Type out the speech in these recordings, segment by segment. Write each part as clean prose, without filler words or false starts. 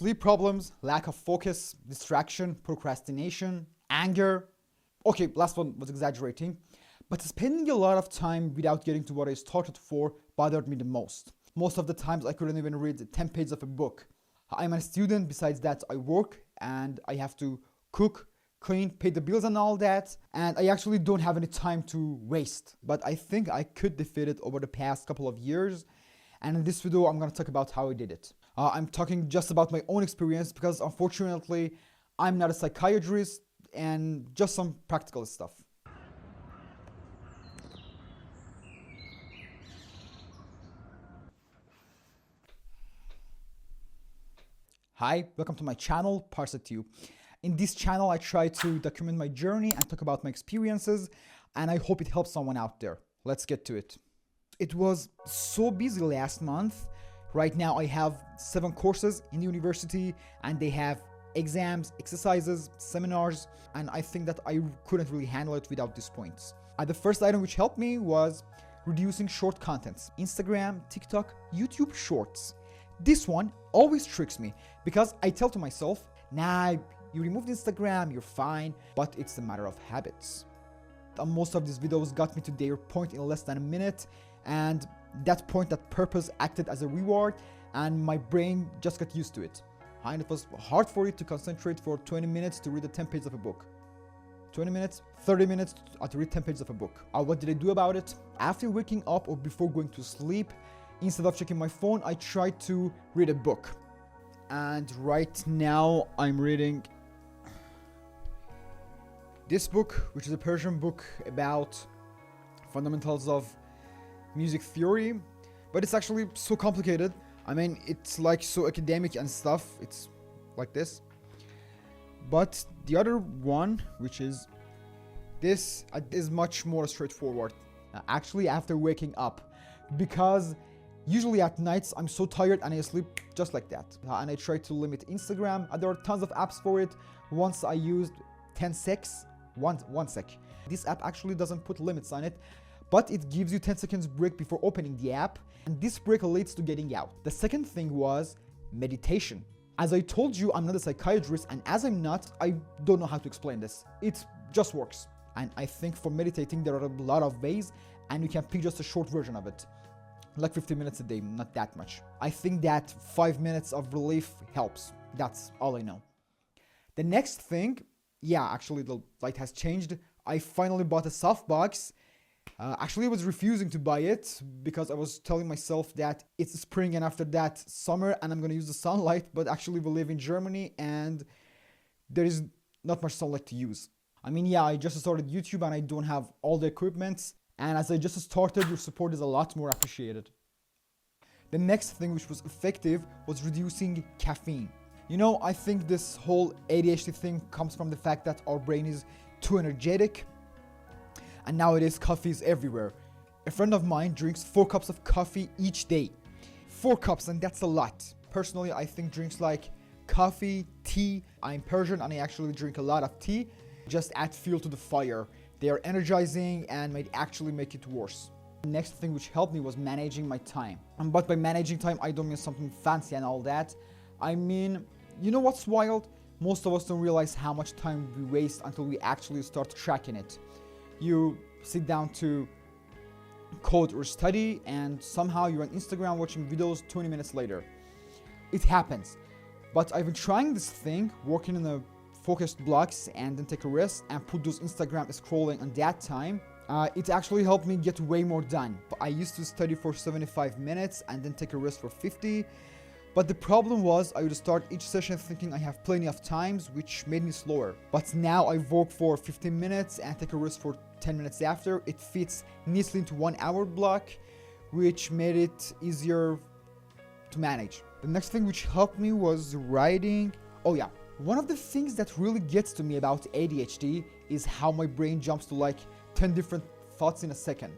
sleep problems, lack of focus, distraction, procrastination, anger. Okay, last one was exaggerating. But spending a lot of time without getting to what I started for bothered me the most. Most of the times I couldn't even read 10 pages of a book. I'm a student, besides that I work and I have to cook, clean, pay the bills and all that, and I actually don't have any time to waste. But I think I could defeat it over the past couple of years, and in this video I'm gonna talk about how I did it. I'm talking just about my own experience because unfortunately I'm not a psychiatrist, and just some practical stuff. Hi, welcome to my channel, Parsa2. In this channel, I try to document my journey and talk about my experiences, and I hope it helps someone out there. Let's get to it. It was so busy last month. Right now, I have 7 courses in the university, and they have exams, exercises, seminars, and I think that I couldn't really handle it without these points. The first item which helped me was reducing short contents. Instagram, TikTok, YouTube Shorts. This one always tricks me because I tell to myself, nah, you removed Instagram, you're fine, but it's a matter of habits. Most of these videos got me to their point in less than a minute, and that point, that purpose acted as a reward, and my brain just got used to it. And it was hard for it to concentrate for 20 minutes to read the 10 pages of a book. 20 minutes, 30 minutes to read 10 pages of a book. What did I do about it? After waking up or before going to sleep, instead of checking my phone, I tried to read a book. And right now I'm reading this book, which is a Persian book about fundamentals of music theory, but it's actually so complicated. I mean, it's like so academic and stuff. It's like this. But the other one, which is this, is much more straightforward. Actually, after waking up, because usually at nights I'm so tired and I sleep just like that. And I try to limit Instagram. There are tons of apps for it. Once I used 10 secs, one sec. This app actually doesn't put limits on it, but it gives you 10 seconds break before opening the app, and this break leads to getting out. The second thing was meditation. As I told you, I'm not a psychiatrist, and as I'm not, I don't know how to explain this. It just works. And I think for meditating, there are a lot of ways, and you can pick just a short version of it. Like 15 minutes a day, not that much. I think that 5 minutes of relief helps. That's all I know. The next thing, yeah, actually the light has changed. I finally bought a softbox. Actually, I was refusing to buy it because I was telling myself that it's spring and after that summer and I'm going to use the sunlight, but actually we live in Germany and there is not much sunlight to use. I mean, yeah, I just started YouTube and I don't have all the equipment, and as I just started, your support is a lot more appreciated. The next thing which was effective was reducing caffeine. You know, I think this whole ADHD thing comes from the fact that our brain is too energetic, and nowadays coffee is everywhere. A friend of mine drinks 4 cups of coffee each day. 4 cups, and that's a lot. Personally, I think drinks like coffee, tea. I'm Persian and I actually drink a lot of tea. Just add fuel to the fire. They are energizing and might actually make it worse. The next thing which helped me was managing my time. But by managing time, I don't mean something fancy and all that. I mean, you know what's wild? Most of us don't realize how much time we waste until we actually start tracking it. You sit down to code or study and somehow you're on Instagram watching videos 20 minutes later. It happens. But I've been trying this thing, working in a focused blocks and then take a rest and put those Instagram scrolling on that time. It actually helped me get way more done. I used to study for 75 minutes and then take a rest for 50. But the problem was I would start each session thinking I have plenty of times, which made me slower. But now I work for 15 minutes and take a rest for 10 minutes after. It fits neatly into 1 hour block, which made it easier to manage. The next thing which helped me was writing. Oh yeah, one of the things that really gets to me about ADHD is how my brain jumps to like 10 different thoughts in a second.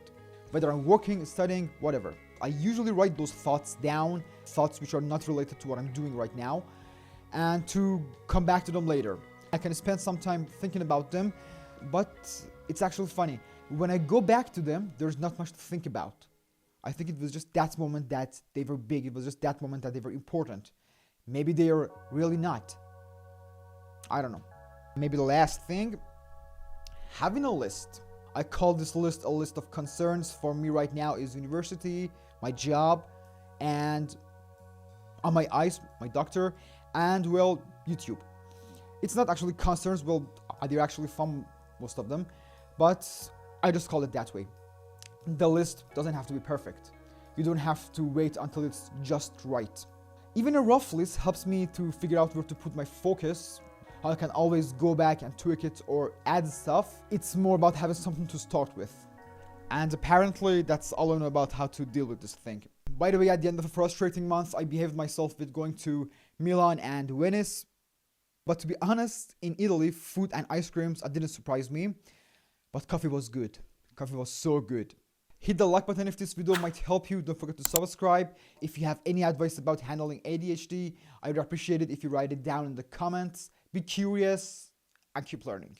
Whether I'm working, studying, whatever. I usually write those thoughts down, thoughts which are not related to what I'm doing right now, and to come back to them later. I can spend some time thinking about them, but it's actually funny. When I go back to them, there's not much to think about. I think it was just that moment that they were big. It was just that moment that they were important. Maybe they're really not. I don't know. Maybe the last thing, having a list. I call this list a list of concerns. For me right now is university, my job, and on my eyes, my doctor, and well, YouTube. It's not actually concerns, well, they're actually fun, most of them, but I just call it that way. The list doesn't have to be perfect. You don't have to wait until it's just right. Even a rough list helps me to figure out where to put my focus. I can always go back and tweak it or add stuff. It's more about having something to start with. And apparently that's all I know about how to deal with this thing. By the way, at the end of a frustrating month, I behaved myself with going to Milan and Venice. But to be honest, in Italy, food and ice creams didn't surprise me. But coffee was good. Coffee was so good. Hit the like button if this video might help you. Don't forget to subscribe. If you have any advice about handling ADHD, I would appreciate it if you write it down in the comments. Be curious and keep learning.